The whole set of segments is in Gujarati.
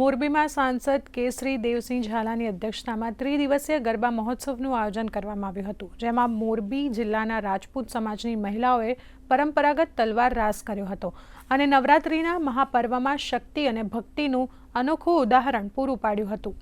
મોરબીમાં સાંસદ કેસરી દેવસિંહ ઝાલાની અધ્યક્ષતામાં ત્રિદિવસીય ગરબા મહોત્સવનું આયોજન કરવામાં આવ્યું હતું, જેમાં મોરબી જિલ્લાના રાજપૂત સમાજની મહિલાઓએ પરંપરાગત તલવાર રાસ કર્યો હતો અને નવરાત્રિના મહાપર્વમાં શક્તિ અને ભક્તિનું અનોખું ઉદાહરણ પૂરું પાડ્યું હતું।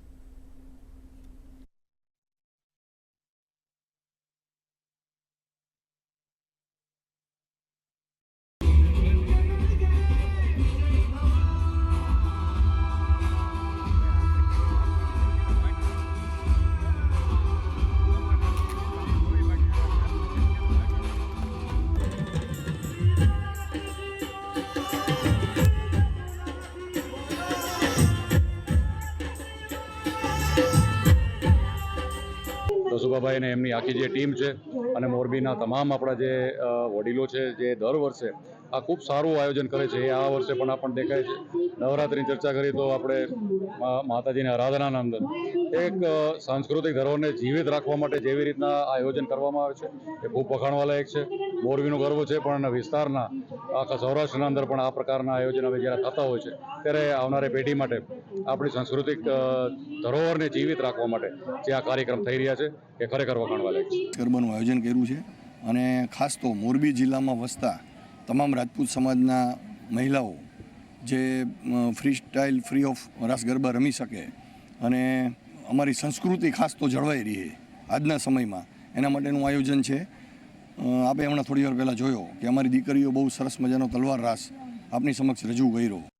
દસુભાઈ ને એમની આખી જે ટીમ છે અને મોરબીના તમામ આપણા જે વડીલો છે જે દર વર્ષે આ ખૂબ સારું આયોજન કરે છે, એ આ વર્ષે પણ આપણને દેખાય છે। નવરાત્રિની ચર્ચા કરીએ તો આપણે માતાજીની આરાધનાના અંદર એક સાંસ્કૃતિક ધરોહરને જીવિત રાખવા માટે જેવી રીતના આયોજન કરવામાં આવે છે એ ખૂબ વખાણવા લાયક છે। મોરબીનું ગર્વ છે, પણ વિસ્તારના આખા સૌરાષ્ટ્રના અંદર પણ આ પ્રકારના આયોજન હવે જ્યારે થતા હોય છે ત્યારે આવનારી પેઢી માટે આપણી સાંસ્કૃતિક ધરોહરને જીવિત રાખવા માટે જે આ કાર્યક્રમ થઈ રહ્યા છે એ ખરેખર વખાણવા લાયક છે। ગરબાનું આયોજન કર્યું છે અને ખાસ તો મોરબી જિલ્લામાં વસતા તમામ રાજપૂત સમાજના મહિલાઓ જે ફ્રી સ્ટાઇલ ફ્રી ઓફ રાસ ગરબા રમી શકે અને અમારી સંસ્કૃતિ ખાસ તો જળવાઈ રહે આજના સમયમાં, એના માટેનું આયોજન છે। આપણે હમણાં થોડી વાર પહેલાં જોયો કે અમારી દીકરીઓ બહુ સરસ મજાનો તલવાર રાસ આપની સમક્ષ રજૂ કર્યો।